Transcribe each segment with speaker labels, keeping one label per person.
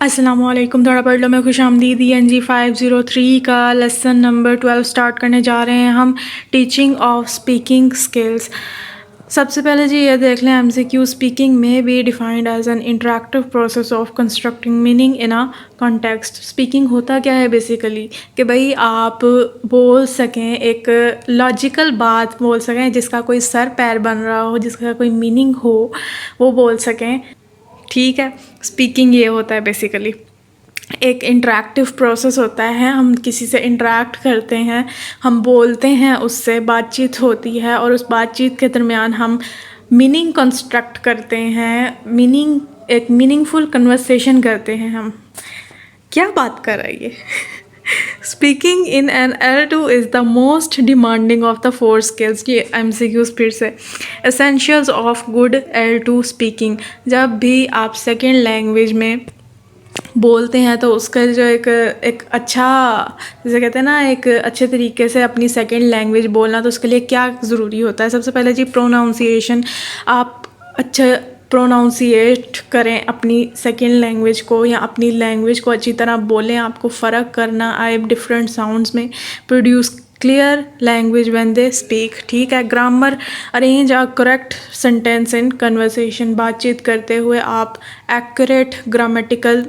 Speaker 1: अस्सलामुअलैकुम। थोड़ा पढ़ लो मैं खुशामदीद। ENG 503 का लेसन नंबर 12 स्टार्ट करने जा रहे हैं हम, टीचिंग ऑफ स्पीकिंग स्किल्स। सबसे पहले जी ये देख लें, MCQ स्पीकिंग में be defined as an interactive process of constructing meaning in a context. Speaking होता क्या है बेसिकली कि भाई आप बोल सकें, एक लॉजिकल बात बोल सकें जिसका कोई सर पैर बन रहा हो, जिसका कोई मीनिंग हो, वो बोल सकें। ठीक है, स्पीकिंग ये होता है बेसिकली। एक इंटरेक्टिव प्रोसेस होता है, हम किसी से इंटरेक्ट करते हैं, हम बोलते हैं, उससे बातचीत होती है और उस बातचीत के दरमियान हम मीनिंग कंस्ट्रक्ट करते हैं, एक मीनिंगफुल कन्वर्सेशन करते हैं हम। क्या बात कर रही है। Speaking in an L2 is the most demanding of the 4 skills. ये MCQ फिर से। Essentials of good L2 speaking. जब भी आप सेकेंड लैंग्वेज में बोलते हैं तो उसका जो एक अच्छा, जैसे कहते हैं ना, एक अच्छे तरीके से अपनी सेकेंड लैंग्वेज बोलना, तो उसके लिए क्या ज़रूरी होता है। सबसे पहले जी प्रोनाउंसिएशन। आप अच्छा प्रोनाउंसिएट करें अपनी सेकेंड लैंग्वेज को, या अपनी लैंग्वेज को अच्छी तरह बोलें। आपको फ़र्क करना आए डिफरेंट साउंड्स में। Produce clear language when they speak. ठीक है। Grammar. Arrange a correct sentence in conversation. बातचीत करते हुए आप एक्यूरेट ग्रामेटिकल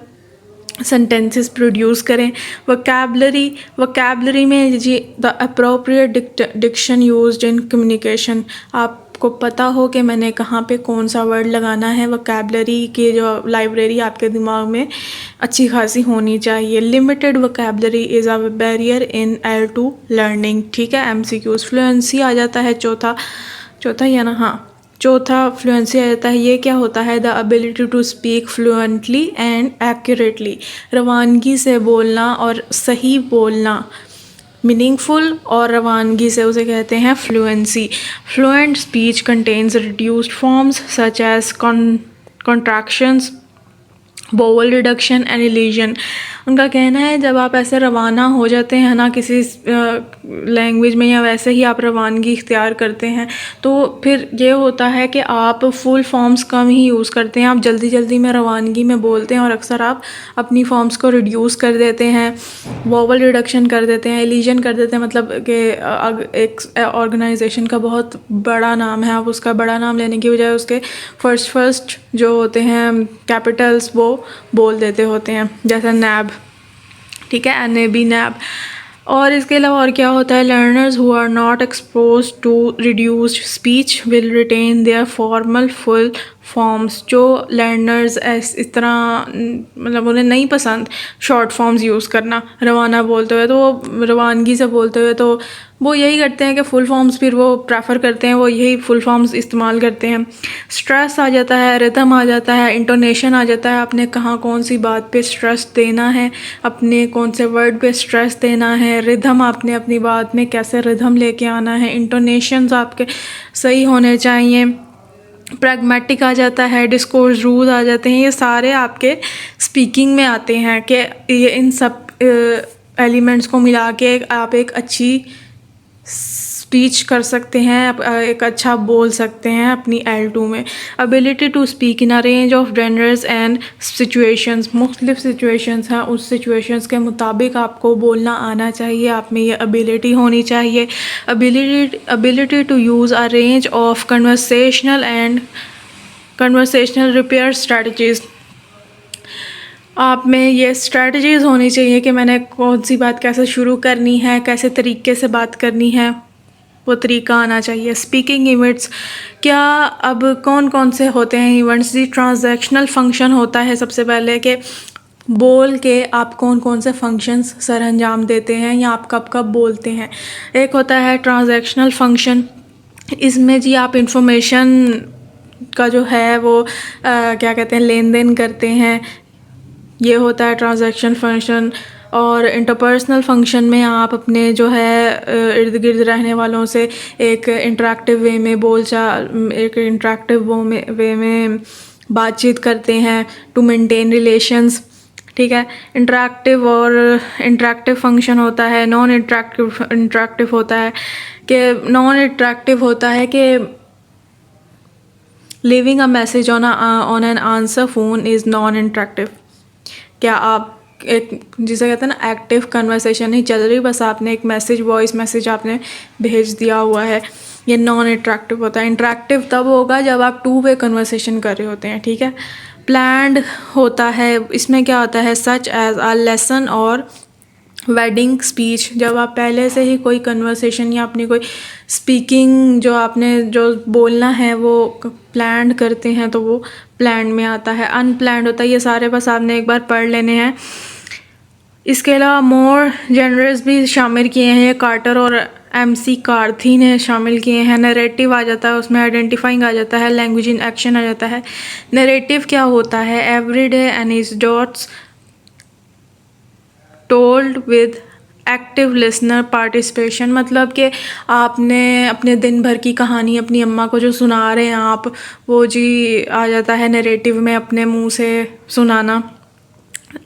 Speaker 1: सेंटेंसेस प्रोड्यूस करें। वोकैबलरी में जी the appropriate diction used in communication. आपको पता हो कि मैंने कहाँ पे कौन सा वर्ड लगाना है। वोकैबलरी की जो लाइब्रेरी आपके दिमाग में अच्छी खासी होनी चाहिए। Limited vocabulary is a barrier in L2 learning. ठीक है। MCQs। फ्लुएंसी आ जाता है चौथा या ना, हाँ, चौथा फ्लुएंसी आ जाता है। ये क्या होता है? The ability to speak fluently and accurately. रवानगी से बोलना और सही बोलना, मीनिंगफुल और रवानगी से, उसे कहते हैं fluency. Fluent speech contains reduced forms such as contractions, vowel reduction and elision. उनका कहना है जब आप ऐसे रवाना हो जाते हैं ना किसी लैंग्वेज में, या वैसे ही आप रवानगी इख्तियार करते हैं, तो फिर ये होता है कि आप फुल फॉर्म्स कम ही यूज़ करते हैं। आप जल्दी जल्दी में रवानगी में बोलते हैं और अक्सर आप अपनी फॉर्म्स को रिड्यूस कर देते हैं, वोवल रिडक्शन कर देते हैं, इलीजन कर देते हैं। मतलब कि एक ऑर्गेनाइजेशन का बहुत बड़ा नाम है, आप उसका बड़ा नाम लेने की बजाय उसके फर्स्ट जो होते हैं कैपिटल्स वो बोल देते होते हैं, जैसा नैब। ठीक है। NAB, नैब। और इसके अलावा और क्या होता है? Learners who are not expose to reduced speech will retain their formal full forms. जो लर्नर्स इस तरह मतलब उन्हें नहीं पसंद शॉर्ट फॉर्म्स यूज़ करना रवाना बोलते हुए, तो रवानगी से बोलते हुए, तो वो यही करते हैं कि फुल फॉर्म्स फिर वो प्रेफर करते हैं, वो यही फुल फॉर्म्स इस्तेमाल करते हैं। स्ट्रेस आ जाता है, रिदम आ जाता है, इंटोनेशन आ जाता है। आपने कहाँ कौन सी बात पे स्ट्रेस देना है, अपने कौन से वर्ड पे स्ट्रेस देना है, रिदम आपने अपनी बात में कैसे रिदम लेके आना है, इंटोनेशंस आपके सही होने चाहिए। प्रैग्मेटिक आ जाता है, डिस्कोर्स रूल आ जाते हैं। ये सारे आपके स्पीकिंग में आते हैं कि ये इन सब एलिमेंट्स को मिला के आप एक अच्छी स्पीच कर सकते हैं, एक अच्छा बोल सकते हैं अपनी L2 में। Ability to speak in a range of genders and situations. मुख्तलिफ सिचुएशंस हैं, उस सिचुएशंस के मुताबिक आपको बोलना आना चाहिए, आप में ये एबिलिटी होनी चाहिए। Ability to use a range of conversational repair strategies. आप में ये स्ट्रेटजीज़ होनी चाहिए कि मैंने कौन सी बात कैसे शुरू करनी है, कैसे तरीके से बात करनी है, वो तरीका आना चाहिए। Speaking events. क्या अब कौन कौन से होते हैं इवेंट्स? जी, ट्रांजैक्शनल फंक्शन होता है सबसे पहले, कि बोल के आप कौन कौन से फंक्शंस सर अंजाम देते हैं या आप कब कब बोलते हैं। एक होता है ट्रांजैक्शनल फंक्शन। इसमें जी आप इंफॉर्मेशन का जो है वो क्या कहते हैं, लेन देन करते हैं, ये होता है ट्रांजैक्शन फंक्शन। और इंटरपर्सनल फंक्शन में आप अपने जो है इर्द गिर्द रहने वालों से एक इंटरेक्टिव वे में एक इंटरेक्टिव वे में बातचीत करते हैं टू मेंटेन रिलेशंस। ठीक है। इंटरेक्टिव फंक्शन होता है। नॉन इंटरेक्टिव होता है कि living a message on an answer phone is non interactive. क्या आप एक जिसे कहते हैं ना एक्टिव कन्वर्सेशन नहीं चल रही, बस आपने एक मैसेज, वॉइस मैसेज आपने भेज दिया हुआ है, ये नॉन इंटरेक्टिव होता है। इंटरेक्टिव तब होगा जब आप टू वे कन्वर्सेशन कर रहे होते हैं, ठीक है। प्लान्ड होता है, इसमें क्या होता है, सच एज अ लेसन और वेडिंग स्पीच। जब आप पहले से ही कोई कन्वर्सेशन या अपनी कोई स्पीकिंग जो आपने जो बोलना है वो प्लान करते हैं तो वो प्लान में आता है। अनप्लान्ड होता है, ये सारे बस आपने एक बार पढ़ लेने हैं। इसके अलावा मोर जेनरस भी शामिल किए हैं, ये कार्टर और MC कार्थी ने शामिल किए हैं। नरेटिव आ जाता है उसमें, आइडेंटिफाइंग आ जाता है, लैंग्वेज इन एक्शन आ जाता है। नरेटिव क्या होता है, everyday anecdotes told with active listener participation. मतलब कि आपने अपने दिन भर की कहानी अपनी अम्मा को जो सुना रहे हैं आप, वो जी आ जाता है नरेटिव में, अपने मुंह से सुनाना।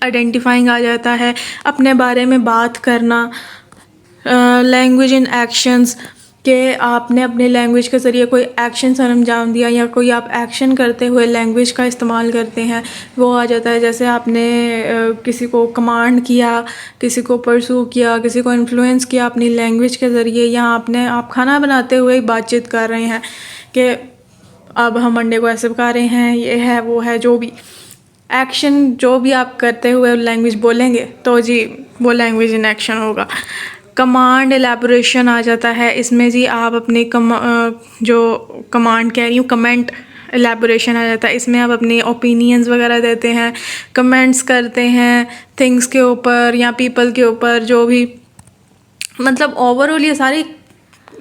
Speaker 1: आइडेंटिफाइंग आ जाता है, अपने बारे में बात करना। लैंग्वेज इन एक्शंस के आपने अपने लैंग्वेज के ज़रिए कोई एक्शन सर अंजाम दिया या कोई आप एक्शन करते हुए लैंग्वेज का इस्तेमाल करते हैं, वो आ जाता है। जैसे आपने किसी को कमांड किया, किसी को परसू किया, किसी को इन्फ्लुएंस किया अपनी लैंग्वेज के ज़रिए, या आप खाना बनाते हुए बातचीत कर रहे हैं कि अब हम अंडे को ऐसे पका रहे हैं, ये है वो है, जो भी एक्शन जो भी आप करते हुए लैंग्वेज बोलेंगे तो जी वो लैंग्वेज इन एक्शन होगा। कमांड एलैबोरेशन आ जाता है इसमें जी, आप अपनी जो कमांड कह रही हूँ, कमेंट एलैबोरेशन आ जाता है इसमें। आप अपने ओपिनियंस वगैरह देते हैं, कमेंट्स करते हैं थिंग्स के ऊपर या पीपल के ऊपर, जो भी मतलब ओवरऑल ये सारी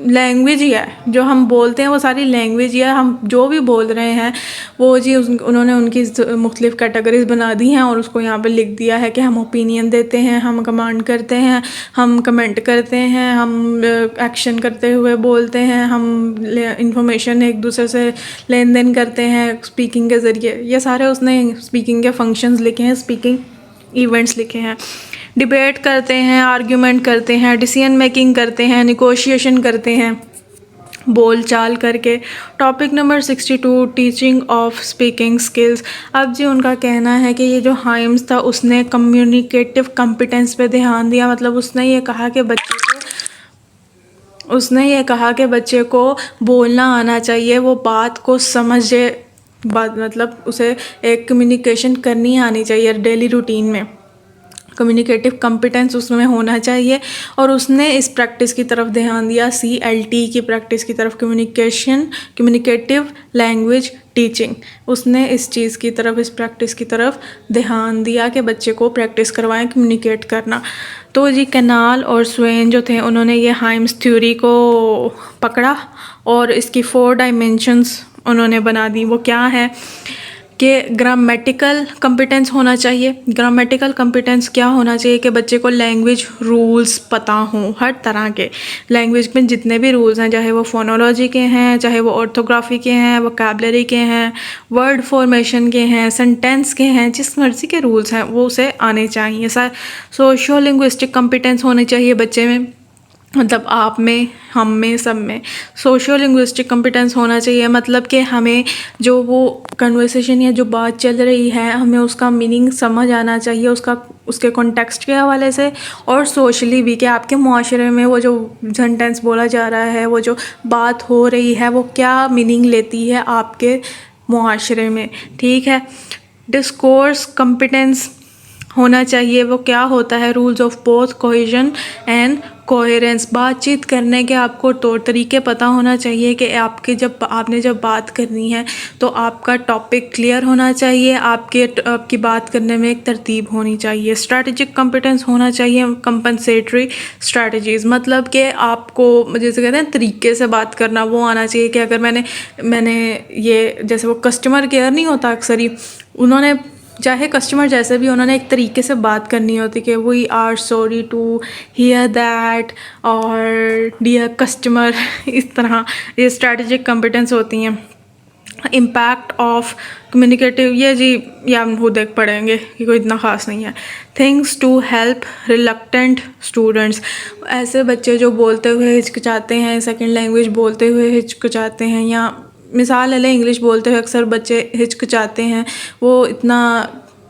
Speaker 1: लैंग्वेज ही है जो हम बोलते हैं, वो सारी लैंग्वेज ही है। हम जो भी बोल रहे हैं वो जी उन्होंने उनकी मुख्तलिफ कैटेगरीज बना दी हैं और उसको यहाँ पे लिख दिया है कि हम ओपिनियन देते हैं, हम कमांड करते हैं, हम कमेंट करते हैं, हम एक्शन करते हुए बोलते हैं, हम इंफॉर्मेशन एक दूसरे से लेन देन करते हैं स्पीकिंग के ज़रिए। ये सारे उसने स्पीकिंग के फंक्शंस लिखे हैं, स्पीकिंग इवेंट्स लिखे हैं। डिबेट करते हैं, आर्ग्यूमेंट करते हैं, डिसीजन मेकिंग करते हैं, निगोशिएशन करते हैं बोल चाल करके। Topic number 62, teaching of speaking skills. अब जी उनका कहना है कि ये जो हाइम्स था उसने कम्युनिकेटिव कॉम्पिटेंस पे ध्यान दिया। मतलब उसने ये कहा कि बच्चे को बोलना आना चाहिए, वो बात को समझे, बात मतलब उसे एक कम्युनिकेशन करनी आनी चाहिए डेली रूटीन में। कम्युनिकेटिव कॉम्पिटेंस उसमें होना चाहिए और उसने इस प्रैक्टिस की तरफ ध्यान दिया, CLT की प्रैक्टिस की तरफ, कम्युनिकेटिव लैंग्वेज टीचिंग। उसने इस चीज़ की तरफ, इस प्रैक्टिस की तरफ ध्यान दिया कि बच्चे को प्रैक्टिस करवाएं कम्युनिकेट करना। तो जी कैनाल और स्वेन जो थे उन्होंने ये हाइम्स थ्योरी को पकड़ा और इसकी 4 डायमेंशंस उन्होंने बना दी। वो क्या है कि ग्रामेटिकल कॉम्पिटेंस होना चाहिए। ग्रामेटिकल कॉम्पिटेंस क्या होना चाहिए कि बच्चे को लैंग्वेज रूल्स पता हों, हर तरह के लैंग्वेज में जितने भी रूल्स हैं, चाहे वो फोनोलॉजी के हैं, चाहे वो ऑर्थोग्राफी के हैं, वोकैबलरी के हैं, वर्ड फॉर्मेशन के हैं, सेंटेंस के हैं, जिस मर्ज़ी के रूल्स हैं वो उसे आने चाहिए। सोशियो लिंग्विस्टिक कॉम्पिटेंस होनी चाहिए बच्चे में, मतलब आप में, हम में, सब में सोशियो लिंग्विस्टिक कॉम्पिटेंस होना चाहिए। मतलब कि हमें जो वो कन्वर्सेशन या जो बात चल रही है हमें उसका मीनिंग समझ आना चाहिए, उसके कॉन्टेक्स्ट के हवाले से और सोशली भी, कि आपके मुआशरे में वो जो सेंटेंस बोला जा रहा है, वो जो बात हो रही है, वो क्या मीनिंग लेती है आपके मुआशरे में, ठीक है। डिस्कोर्स कॉम्पिटेंस होना चाहिए। वो क्या होता है, rules of both cohesion and coherence. बातचीत करने के आपको तौर तरीके पता होना चाहिए कि आपने जब बात करनी है तो आपका टॉपिक क्लियर होना चाहिए, आपकी बात करने में एक तरतीब होनी चाहिए। स्ट्रैटेजिक कॉम्पिटेंस होना चाहिए। कंपनसेटरी स्ट्रैटेजीज़, मतलब कि आपको जैसे कहते हैं तरीके से बात करना, वो आना चाहिए कि अगर मैंने ये जैसे वो कस्टमर केयर नहीं होता अक्सर ही, उन्होंने चाहे कस्टमर जैसे भी, उन्होंने एक तरीके से बात करनी होती कि we are sorry to hear that और डियर कस्टमर, इस तरह ये स्ट्रैटेजिक कॉम्पिटेंस होती हैं। इम्पैक्ट ऑफ कम्युनिकेटिव, ये हम खुद देख पढ़ेंगे कि कोई इतना ख़ास नहीं है। Things to help reluctant students, ऐसे बच्चे जो बोलते हुए हिचकिचाते हैं, सेकेंड लैंग्वेज बोलते हुए हिचकिचाते हैं या मिसाल ले लें, इंग्लिश बोलते हुए अक्सर बच्चे हिचकिचाते हैं, वो इतना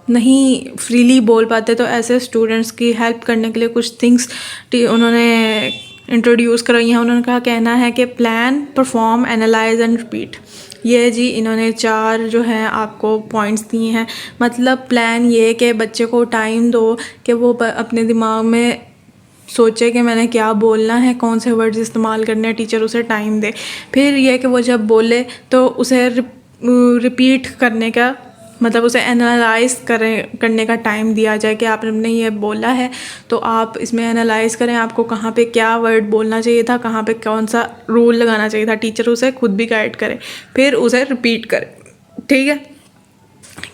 Speaker 1: नहीं फ्रीली बोल पाते, तो ऐसे स्टूडेंट्स की हेल्प करने के लिए कुछ थिंग्स उन्होंने इंट्रोड्यूस करवाई हैं। उन्होंने कहा कहना है कि plan, perform, analyse and repeat. ये जी इन्होंने 4 जो हैं आपको पॉइंट्स दिए हैं। मतलब प्लान ये कि बच्चे को टाइम दो कि वो अपने दिमाग में सोचे कि मैंने क्या बोलना है, कौन से वर्ड्स इस्तेमाल करने हैं, टीचर उसे टाइम दे। फिर ये कि वो जब बोले तो उसे रिपीट करने का, मतलब उसे एनालाइज करने का टाइम दिया जाए कि आपने ये बोला है तो आप इसमें एनालाइज करें, आपको कहाँ पे क्या वर्ड बोलना चाहिए था, कहाँ पे कौन सा रूल लगाना चाहिए था। टीचर उसे खुद भी गाइड करे, फिर उसे रिपीट करे। ठीक है,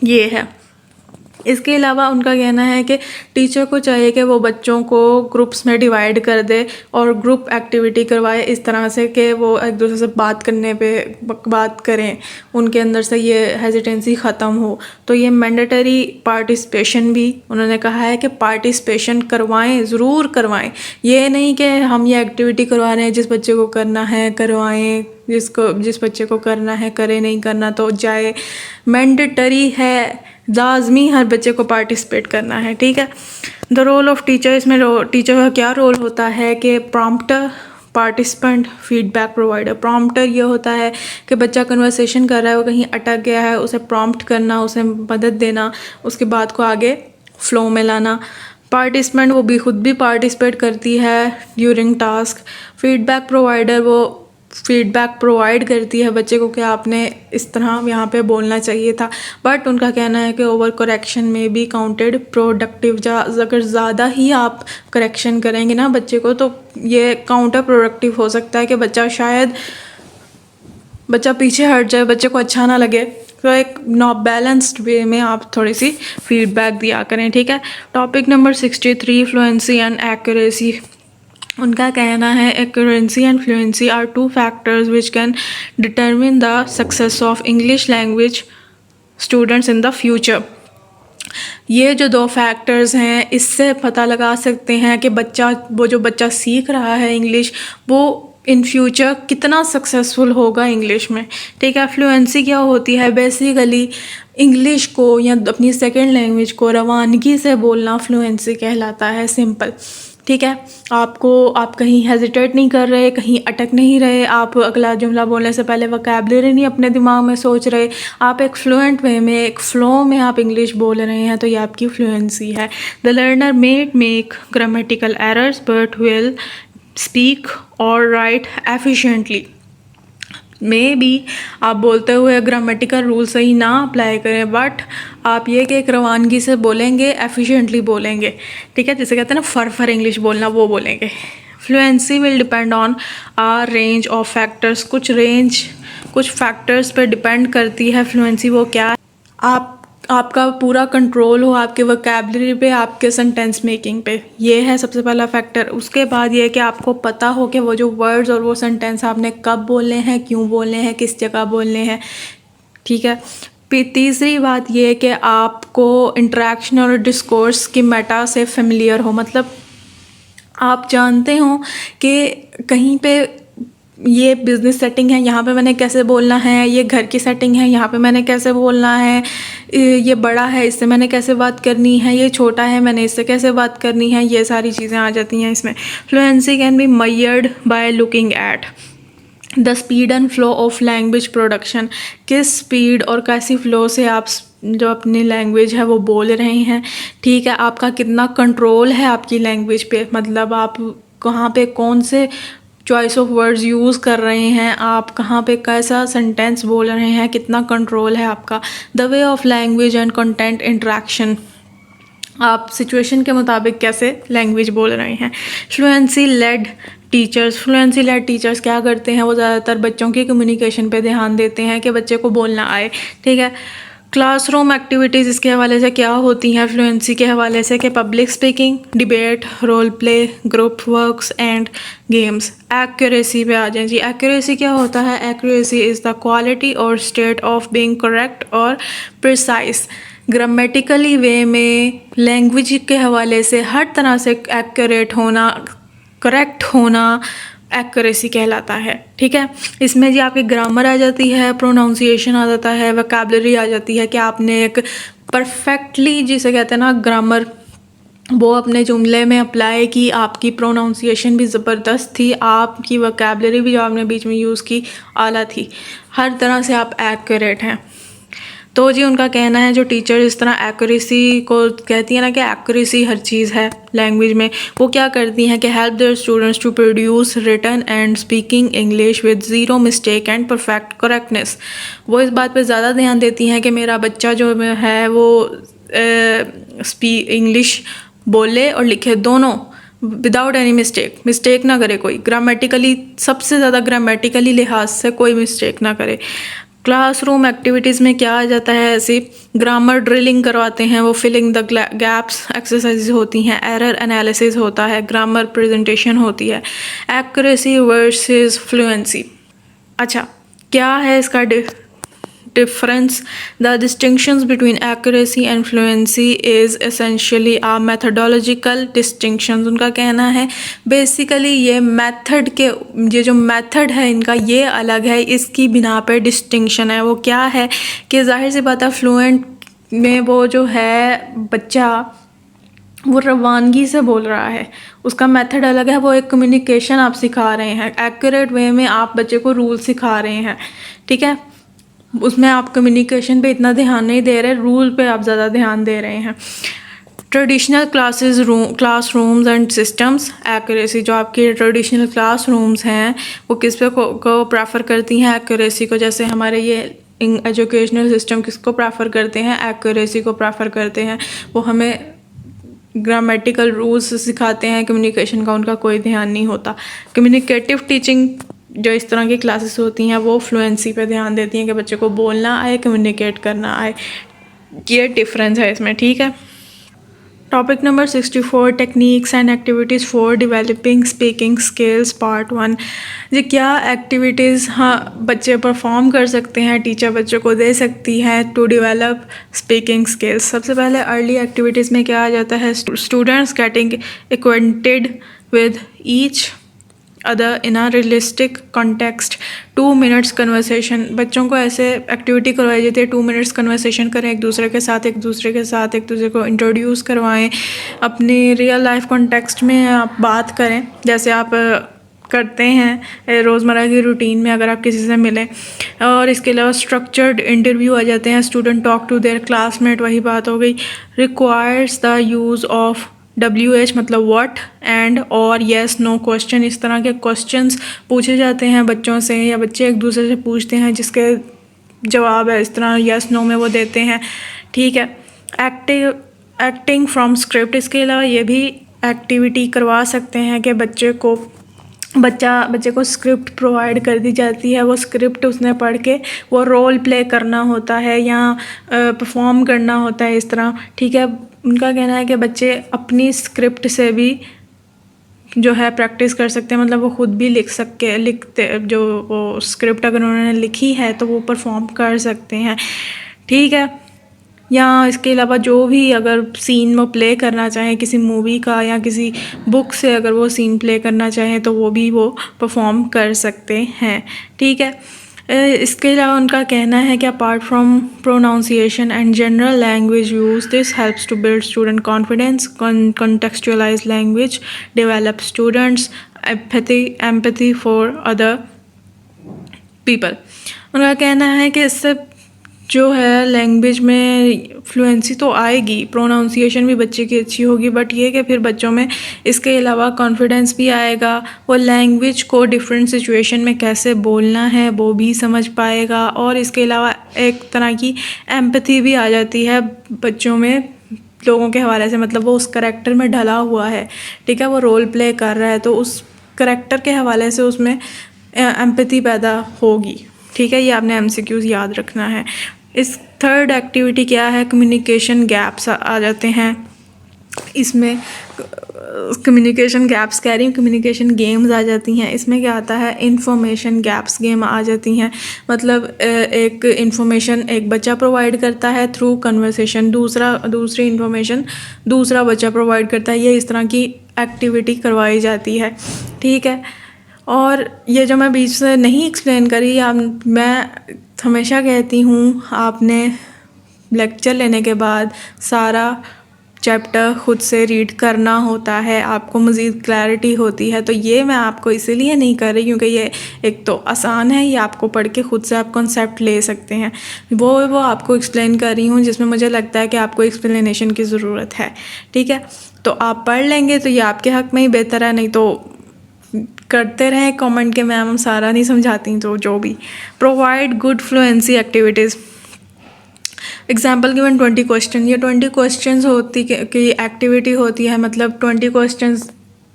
Speaker 1: ये है। इसके अलावा उनका कहना है कि टीचर को चाहिए कि वो बच्चों को ग्रुप्स में डिवाइड कर दे और ग्रुप एक्टिविटी करवाए इस तरह से कि वो एक दूसरे से बात करने पे बात करें, उनके अंदर से ये हेजिटेंसी ख़त्म हो। तो ये मैंडेटरी पार्टिसिपेशन भी उन्होंने कहा है कि पार्टिसिपेशन करवाएं, ज़रूर करवाएं। ये नहीं कि हम ये एक्टिविटी करवा रहे हैं, जिस बच्चे को करना है करवाएं, जिस बच्चे को करना है करे, नहीं करना तो जाए। मैंडेटरी है, लाजमी हर बच्चे को पार्टिसिपेट करना है। ठीक है। द रोल ऑफ टीचर, इसमें टीचर का क्या रोल होता है कि prompter, participant, feedback provider. Prompter ये होता है कि बच्चा कन्वर्सेशन कर रहा है, वो कहीं अटक गया है, उसे प्रॉम्प्ट करना, उसे मदद देना, उसके बात को आगे फ्लो में लाना। पार्टिसिपेंट वो भी खुद भी पार्टिसिपेट करती है ड्यूरिंग टास्क। फीडबैक प्रोवाइडर वो फीडबैक प्रोवाइड करती है बच्चे को कि आपने इस तरह यहाँ पे बोलना चाहिए था। बट उनका कहना है कि ओवर करेक्शन में भी काउंटेड प्रोडक्टिव। अगर ज़्यादा ही आप करेक्शन करेंगे ना बच्चे को तो ये काउंटर प्रोडक्टिव हो सकता है कि बच्चा पीछे हट जाए, बच्चे को अच्छा ना लगे। तो एक नॉट बैलेंस्ड वे में आप थोड़ी सी फीडबैक दिया करें। ठीक है। Topic number 63, fluency and accuracy. उनका कहना है accuracy and fluency are 2 factors which can determine the success of English language students in the future. ये जो 2 फैक्टर्स हैं, इससे पता लगा सकते हैं कि जो बच्चा सीख रहा है इंग्लिश, वो इन फ्यूचर कितना सक्सेसफुल होगा इंग्लिश में। ठीक है। फ्लुएंसी क्या होती है? बेसिकली इंग्लिश को या अपनी सेकेंड लैंग्वेज को रवानगी से बोलना फ्लुएंसी कहलाता है। सिंपल। ठीक है। आप कहीं हेजिटेट नहीं कर रहे, कहीं अटक नहीं रहे, आप अगला जुमला बोलने से पहले वोकैबुलरी नहीं अपने दिमाग में सोच रहे, आप एक फ्लुएंट वे में, एक फ़्लो में आप इंग्लिश बोल रहे हैं, तो ये आपकी फ्लुएंसी है। The learner may make grammatical errors but will speak और राइट एफिशिएंटली। में भी आप बोलते हुए ग्रामेटिकल रूल सही ना अप्लाई करें, बट आप ये कि एक रवानगी से बोलेंगे, एफिशिएंटली बोलेंगे। ठीक है। जिसे कहते हैं ना फर इंग्लिश बोलना, वो बोलेंगे। Fluency will depend on a range of factors. कुछ फैक्टर्स पर डिपेंड करती है फ्लुएंसी। वो क्या है? आपका पूरा कंट्रोल हो आपके वोकैबुलरी पे, आपके सेंटेंस मेकिंग पे। ये है सबसे पहला फैक्टर। उसके बाद ये कि आपको पता हो कि वो जो वर्ड्स और वो सेंटेंस आपने कब बोलने हैं, क्यों बोलने हैं, किस जगह बोलने हैं। ठीक है। फिर तीसरी बात ये कि आपको इंटरेक्शन और डिस्कोर्स की मेटा से फेमिलियर हो, मतलब आप जानते हो कि कहीं पे ये बिज़नेस सेटिंग है, यहाँ पे मैंने कैसे बोलना है, ये घर की सेटिंग है, यहाँ पे मैंने कैसे बोलना है, ये बड़ा है इससे मैंने कैसे बात करनी है, ये छोटा है मैंने इससे कैसे बात करनी है, ये सारी चीज़ें आ जाती हैं इसमें। Fluency can be measured by looking at the speed and flow of language production. किस स्पीड और कैसी फ्लो से आप जो अपनी लैंग्वेज है वो बोल रहे हैं। ठीक है। आपका कितना कंट्रोल है आपकी लैंग्वेज पे, मतलब आप कहाँ पे कौन से चॉइस ऑफ वर्ड्स यूज़ कर रहे हैं, आप कहाँ पे कैसा सेंटेंस बोल रहे हैं, कितना कंट्रोल है आपका। The way of language and content interaction, आप सिचुएशन के मुताबिक कैसे लैंग्वेज बोल रहे हैं। फ्लुएंसी लेड टीचर्स क्या करते हैं? वो ज़्यादातर बच्चों की कम्युनिकेशन पे ध्यान देते हैं कि बच्चे को बोलना आए। ठीक है। क्लासरूम एक्टिविटीज़ इसके हवाले से क्या होती हैं फ्लुएंसी के हवाले से? कि public speaking, debate, role play, group works and games. Accuracy पे आ जाएं जी। एक्यूरेसी क्या होता है? एक्यूरेसी इज़ द क्वालिटी और स्टेट ऑफ बीइंग करेक्ट और प्रिसाइज। ग्रामेटिकली वे में लैंग्वेज के हवाले से हर तरह से एक्यूरेट होना, करेक्ट होना, एक्यूरेसी कहलाता है। ठीक है, इसमें जी आपकी ग्रामर आ जाती है, प्रोनाउंसिएशन आ जाता है, वोकैबुलरी आ जाती है कि आपने एक परफेक्टली, जिसे कहते हैं ना ग्रामर, वो अपने जुमले में अप्लाई की, आपकी प्रोनाउंसिएशन भी ज़बरदस्त थी, आपकी वोकैबुलरी भी जो आपने बीच में यूज़ की आला थी, हर तरह से आप एक्यूरेट हैं। तो जी उनका कहना है, जो टीचर इस तरह एक्यूरेसी को कहती है ना कि एक्यूरेसी हर चीज़ है लैंग्वेज में, वो क्या करती हैं कि help their students to produce written and speaking English with zero mistake and perfect correctness. वो इस बात पे ज़्यादा ध्यान देती हैं कि मेरा बच्चा जो है वो इंग्लिश बोले और लिखे दोनों विदाउट एनी मिस्टेक ना करे, कोई ग्रामेटिकली, सबसे ज़्यादा ग्रामेटिकली लिहाज से कोई मिस्टेक ना करे। क्लासरूम एक्टिविटीज़ में क्या आ जाता है, ऐसी ग्रामर ड्रिलिंग करवाते हैं, वो फिलिंग द गैप्स एक्सरसाइज होती हैं, एरर एनालिसिस होता है, ग्रामर प्रेजेंटेशन होती है, एक्यूरेसी वर्सेस फ्लुएंसी। अच्छा, क्या है इसका difference? The distinctions between accuracy and fluency is essentially a methodological distinctions। उनका कहना है बेसिकली ये मेथड के, ये जो मेथड है इनका ये अलग है, इसकी बिना पे डिस्टिंक्शन है। वो क्या है कि जाहिर सी बात है फ्लुएंट में वो जो है बच्चा वो रवानगी से बोल रहा है, उसका मेथड अलग है, वो एक कम्युनिकेशन आप सिखा रहे हैं, एक्यूरेट वे में आप बच्चे को रूल सिखा रहे हैं। ठीक है, उसमें आप कम्युनिकेशन पे इतना ध्यान नहीं दे रहे, रूल पे आप ज़्यादा ध्यान दे रहे हैं। Traditional classrooms and systems accuracy, जो आपके ट्रेडिशनल क्लासरूम्स हैं वो किस पे को प्रेफर करती हैं एक्यूरेसी को, जैसे हमारे ये एजुकेशनल सिस्टम किसको प्रेफर करते हैं, एक्यूरेसी को प्रेफर करते हैं। वो हमें ग्रामेटिकल रूल्स सिखाते हैं, कम्युनिकेशन का उनका कोई ध्यान नहीं होता। कम्युनिकेटिव टीचिंग जो इस तरह की क्लासेस होती हैं वो फ्लुएंसी पे ध्यान देती हैं कि बच्चे को बोलना आए, कम्युनिकेट करना आए। ये डिफरेंस है इसमें। ठीक है, topic number 64, techniques and activities for developing speaking skills part 1। जी क्या एक्टिविटीज़ बच्चे परफॉर्म कर सकते हैं, टीचर बच्चों को दे सकती है टू डेवलप स्पीकिंग स्किल्स। सबसे पहले अर्ली एक्टिविटीज़ में क्या आ जाता है, students getting acquainted with each other in a realistic context. 2 minutes conversation, बच्चों को ऐसे एक्टिविटी करवाई जाती है, 2 मिनट्स कन्वर्सेशन करें एक दूसरे के साथ, एक दूसरे को इंट्रोड्यूस करवाएं, अपनी रियल लाइफ कॉन्टेक्स्ट में आप बात करें जैसे आप करते हैं रोज़मर्रा की रूटीन में अगर आप किसी से मिलें। और इसके अलावा स्ट्रक्चर्ड इंटरव्यू आ जाते हैं, student talk to their classmate, वही बात हो गई। Requires the use of WH मतलब व्हाट एंड और येस नो क्वेश्चन। इस तरह के क्वेश्चंस पूछे जाते हैं बच्चों से या बच्चे एक दूसरे से पूछते हैं जिसके जवाब है इस तरह येस नो में वो देते हैं। ठीक है, एक्टिंग फ्रॉम स्क्रिप्ट, इसके अलावा ये भी एक्टिविटी करवा सकते हैं कि बच्चे को स्क्रिप्ट प्रोवाइड कर दी जाती है, वो स्क्रिप्ट उसने पढ़ के वो रोल प्ले करना होता है या परफॉर्म करना होता है इस तरह। ठीक है, उनका कहना है कि बच्चे अपनी स्क्रिप्ट से भी जो है प्रैक्टिस कर सकते हैं, मतलब वो ख़ुद भी लिखते जो वो स्क्रिप्ट अगर उन्होंने लिखी है तो वो परफॉर्म कर सकते हैं। ठीक है, या इसके अलावा जो भी अगर सीन वो प्ले करना चाहें किसी मूवी का या किसी बुक से अगर वो सीन प्ले करना चाहें तो वो भी वो परफॉर्म कर सकते हैं। ठीक है, इसके अलावा उनका कहना है कि apart from pronunciation and general language use, this helps to build student confidence, contextualise language, develop students empathy for other people. उनका कहना है कि इससे जो है लैंग्वेज में फ्लुएंसी तो आएगी, प्रोनाउंसिएशन भी बच्चे की अच्छी होगी, बट ये कि फिर बच्चों में इसके अलावा कॉन्फिडेंस भी आएगा, वो लैंग्वेज को डिफरेंट सिचुएशन में कैसे बोलना है वो भी समझ पाएगा। और इसके अलावा एक तरह की एम्पैथी भी आ जाती है बच्चों में लोगों के हवाले से, मतलब वो उस करैक्टर में ढला हुआ है। ठीक है, वो रोल प्ले कर रहा है तो उस करैक्टर के हवाले से उसमें एम्पैथी पैदा होगी। ठीक है, ये आपने MCQs याद रखना है। इस थर्ड एक्टिविटी क्या है, कम्युनिकेशन गैप्स आ जाते हैं इसमें। कम्युनिकेशन गैप्स कह रही हूँ, कम्युनिकेशन गेम्स आ जाती हैं। इसमें क्या आता है, इंफॉर्मेशन गैप्स गेम आ जाती हैं। मतलब एक इंफॉर्मेशन एक बच्चा प्रोवाइड करता है थ्रू कन्वर्सेशन, दूसरी इंफॉर्मेशन दूसरा बच्चा प्रोवाइड करता है, ये इस तरह की एक्टिविटी करवाई जाती है। ठीक है, और ये जो मैं बीच से नहीं एक्सप्लेन करी, मैं हमेशा कहती हूँ आपने लेक्चर लेने के बाद सारा चैप्टर खुद से रीड करना होता है, आपको मज़ीद क्लैरिटी होती है। तो ये मैं आपको इसीलिए नहीं कर रही क्योंकि ये एक तो आसान है, ये आपको पढ़ के खुद से आप कॉन्सेप्ट ले सकते हैं। वो आपको एक्सप्लेन कर रही हूँ जिसमें मुझे लगता है कि आपको एक्सप्लेनेशन की ज़रूरत है। ठीक है, तो आप पढ़ लेंगे तो ये आपके हक़ में ही बेहतर है, नहीं तो करते रहें कमेंट के मैम हम सारा नहीं समझाती। तो जो भी provide good fluency activities, example given 20 question. ये 20 क्वेश्चन होती की एक्टिविटी होती है, मतलब 20 क्वेश्चन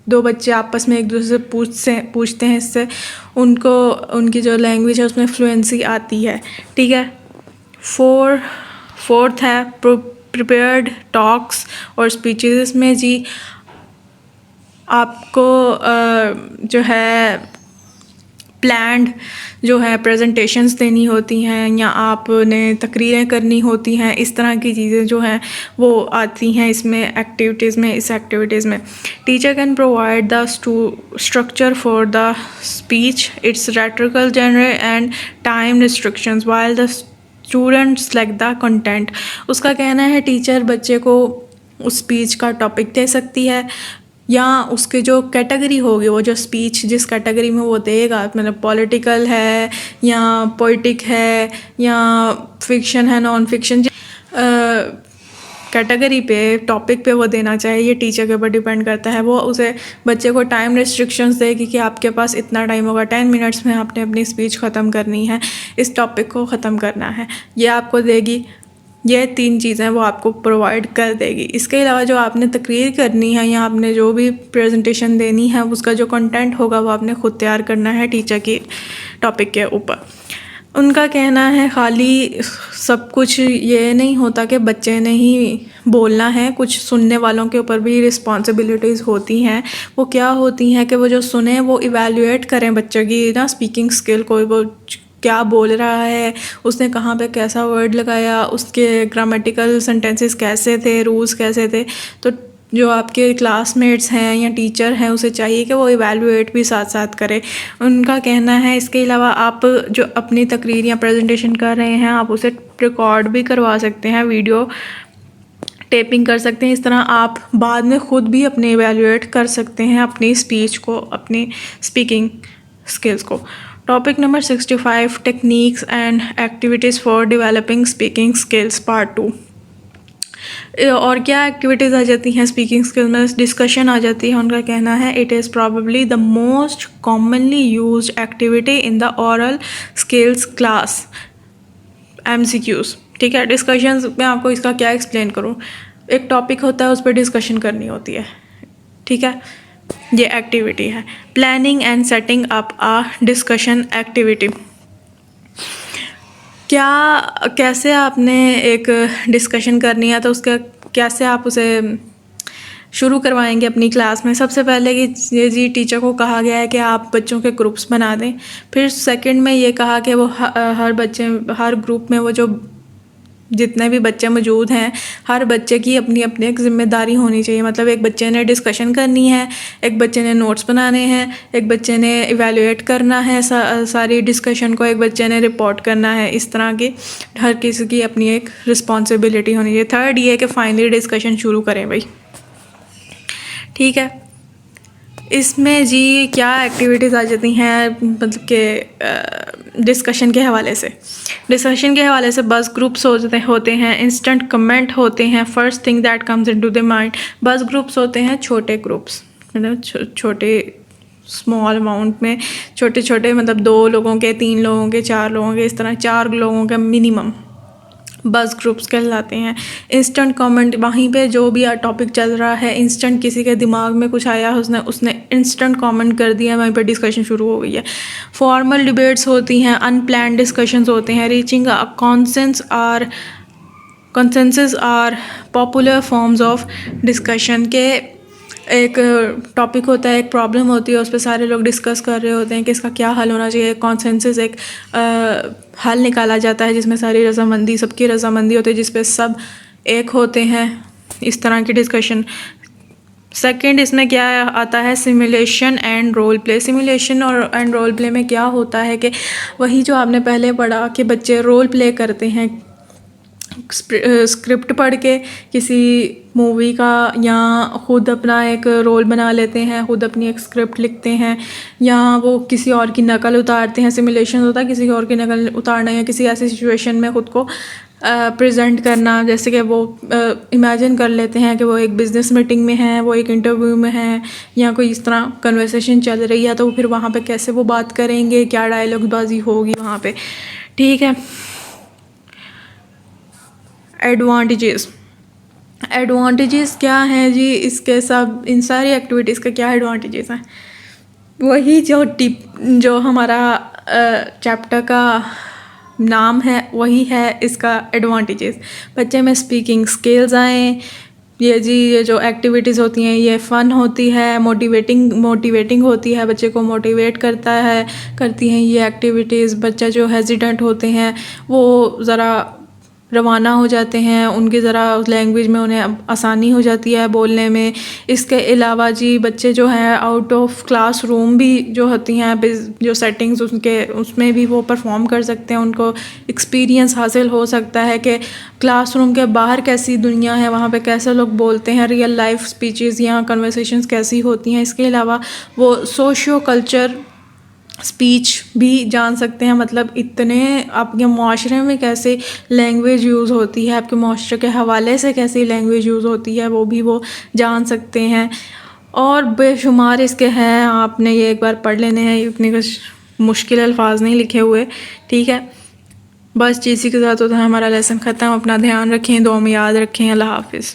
Speaker 1: दो बच्चे आपस में एक दूसरे से पूछते हैं, इससे उनको उनकी जो लैंग्वेज है उसमें फ्लुएंसी आती है। ठीक है, फोर्थ है प्रिपेयर्ड टॉक्स और स्पीचेस में जी आपको जो है प्लान्ड जो है प्रेजेंटेशंस देनी होती हैं या आपने तकरीरें करनी होती हैं, इस तरह की चीज़ें जो हैं वो आती हैं इसमें एक्टिविटीज़ में। इस एक्टिविटीज़ में teacher can provide the structure for the speech, its rhetorical genre and time restrictions while the students like the content. उसका कहना है टीचर बच्चे को उस स्पीच का टॉपिक दे सकती है या उसके जो कैटेगरी होगी, वो जो स्पीच जिस कैटेगरी में वो देगा, मतलब पॉलिटिकल है या पोइटिक है या फिक्शन है, नॉन फिक्शन, कैटेगरी पे टॉपिक पे वो देना चाहिए, ये टीचर के ऊपर डिपेंड करता है। वो उसे बच्चे को टाइम रिस्ट्रिक्शंस देगी कि आपके पास इतना टाइम होगा, 10 मिनट्स में आपने अपनी स्पीच ख़त्म करनी है, इस टॉपिक को ख़त्म करना है, ये आपको देगी। ये 3 चीज़ें वो आपको प्रोवाइड कर देगी। इसके अलावा जो आपने तकरीर करनी है या आपने जो भी प्रेजेंटेशन देनी है उसका जो कंटेंट होगा वो आपने ख़ुद तैयार करना है टीचर की टॉपिक के ऊपर। उनका कहना है खाली सब कुछ ये नहीं होता कि बच्चे ने ही बोलना है, कुछ सुनने वालों के ऊपर भी रिस्पॉन्सिबिलिटीज़ होती हैं। वो क्या होती हैं कि वो जो सुने वो इवैल्यूएट करें बच्चों की ना स्पीकिंग स्किल को, वो क्या बोल रहा है, उसने कहाँ पे कैसा वर्ड लगाया, उसके ग्रामेटिकल सेंटेंसेस कैसे थे, रूल्स कैसे थे। तो जो आपके क्लासमेट्स हैं या टीचर हैं उसे चाहिए कि वो इवैल्यूएट भी साथ साथ करें, उनका कहना है। इसके अलावा आप जो अपनी तकरीर या प्रेजेंटेशन कर रहे हैं आप उसे रिकॉर्ड भी करवा सकते हैं, वीडियो टेपिंग कर सकते हैं। इस तरह आप बाद में ख़ुद भी अपने इवैल्यूएट कर सकते हैं अपनी स्पीच को, अपनी स्पीकिंग स्किल्स को। Topic number 65 techniques and activities for developing speaking skills part 2। और क्या एक्टिविटीज़ आ जाती हैं स्पीकिंग स्किल्स में, डिस्कशन आ जाती है। उनका कहना है it is probably the most commonly used activity in the oral skills class MCQs। ठीक है, डिस्कशंस में आपको इसका क्या एक्सप्लेन करूँ, एक टॉपिक होता है उस पर डिस्कशन करनी होती है। ठीक है, ये एक्टिविटी है। Planning and setting up a discussion activity, कैसे आपने एक डिस्कशन करनी है तो उसका कैसे आप उसे शुरू करवाएंगे अपनी क्लास में। सबसे पहले कि जी टीचर को कहा गया है कि आप बच्चों के ग्रुप्स बना दें। फिर सेकंड में ये कहा कि वो हर ग्रुप में वो जो जितने भी बच्चे मौजूद हैं हर बच्चे की अपनी अपनी एक ज़िम्मेदारी होनी चाहिए। मतलब एक बच्चे ने डिस्कशन करनी है, एक बच्चे ने नोट्स बनाने हैं, एक बच्चे ने इवैल्यूएट करना है सारी डिस्कशन को, एक बच्चे ने रिपोर्ट करना है। इस तरह की हर किसी की अपनी एक रिस्पॉन्सिबिलिटी होनी चाहिए। थर्ड ये कि फाइनली डिस्कशन शुरू करें भाई। ठीक है, इसमें जी क्या एक्टिविटीज़ आ जाती हैं, मतलब कि डिस्कशन के हवाले से। डिस्कशन के हवाले से बस ग्रुप्स होते हैं, इंस्टेंट कमेंट होते हैं, first thing that comes into the mind. बस ग्रुप्स होते हैं छोटे ग्रुप्स, मतलब छोटे स्मॉल अमाउंट में, छोटे छोटे, मतलब 2 लोगों के, 3 लोगों के, 4 लोगों के, इस तरह 4 लोगों का मिनिमम बस ग्रुप्स कहलाते हैं। इंस्टेंट कमेंट, वहीं पे जो भी टॉपिक चल रहा है, इंस्टेंट किसी के दिमाग में कुछ आया, उसने इंस्टेंट कमेंट कर दिया, वहीं पे डिस्कशन शुरू हो गई है। फॉर्मल डिबेट्स होती हैं, अनप्लान्ड डिस्कशंस होते हैं। Reaching a consensus are popular forms of discussion के एक टॉपिक होता है, एक प्रॉब्लम होती है, उस पर सारे लोग डिस्कस कर रहे होते हैं कि इसका क्या हल होना चाहिए। कॉन्सेंसस एक हल निकाला जाता है जिसमें सबकी रजामंदी होती है, जिस पे सब एक होते हैं। इस तरह की डिस्कशन सेकंड इसमें क्या आता है, simulation and role play. Simulation और एंड रोल प्ले में क्या होता है कि वही जो आपने पहले पढ़ा कि बच्चे रोल प्ले करते हैं, स्क्रिप्ट पढ़ के किसी मूवी का, या ख़ुद अपना एक रोल बना लेते हैं, ख़ुद अपनी एक स्क्रिप्ट लिखते हैं, या वो किसी और की नकल उतारते हैं। सिमुलेशन होता है किसी और की नकल उतारना या किसी ऐसी सिचुएशन में ख़ुद को प्रेजेंट करना। जैसे कि वो इमेजिन कर लेते हैं कि वो एक बिज़नेस मीटिंग में हैं, वो एक इंटरव्यू में हैं, या कोई इस तरह कन्वर्सेशन चल रही है, तो फिर वहाँ पे कैसे वो बात करेंगे, क्या डायलॉग बाजी होगी वहाँ पे। ठीक है। एडवांटेजेस, एडवांटेजेस क्या हैं जी इसके, सब इन सारी एक्टिविटीज़ का क्या एडवांटेजेस हैं, वही जो हमारा चैप्टर का नाम है वही है इसका एडवांटेजेस। बच्चे में स्पीकिंग स्किल्स आएँ, ये जो एक्टिविटीज़ होती हैं ये फ़न होती है, मोटिवेटिंग होती है, बच्चे को मोटिवेट करती हैं ये एक्टिविटीज़। बच्चा जो हेजिटेंट होते हैं वो ज़रा रवाना हो जाते हैं, उनकी ज़रा लैंग्वेज में उन्हें आसानी हो जाती है बोलने में। इसके अलावा जी बच्चे जो हैं आउट ऑफ क्लासरूम भी जो होती हैं जो सेटिंग्स उनके उसमें भी वो परफॉर्म कर सकते हैं, उनको एक्सपीरियंस हासिल हो सकता है कि क्लासरूम के बाहर कैसी दुनिया है, वहाँ पे कैसे लोग बोलते हैं, रियल लाइफ स्पीचेस या कन्वर्सेशंस कैसी होती हैं। इसके अलावा वो सोशियो कल्चर स्पीच भी जान सकते हैं, मतलब इतने आपके माशरे में कैसे लैंग्वेज यूज़ होती है, आपके माशरे के हवाले से कैसी लैंग्वेज यूज़ होती है, वो भी वो जान सकते हैं। और बेशुमार इसके हैं, आपने ये एक बार पढ़ लेने हैं, इतने कुछ मुश्किल अल्फाज नहीं लिखे हुए। ठीक है, बस इसी के साथ होता है हमारा लेसन ख़त्म। अपना ध्यान रखें, दुआ में याद रखें। अल्लाह हाफिज़।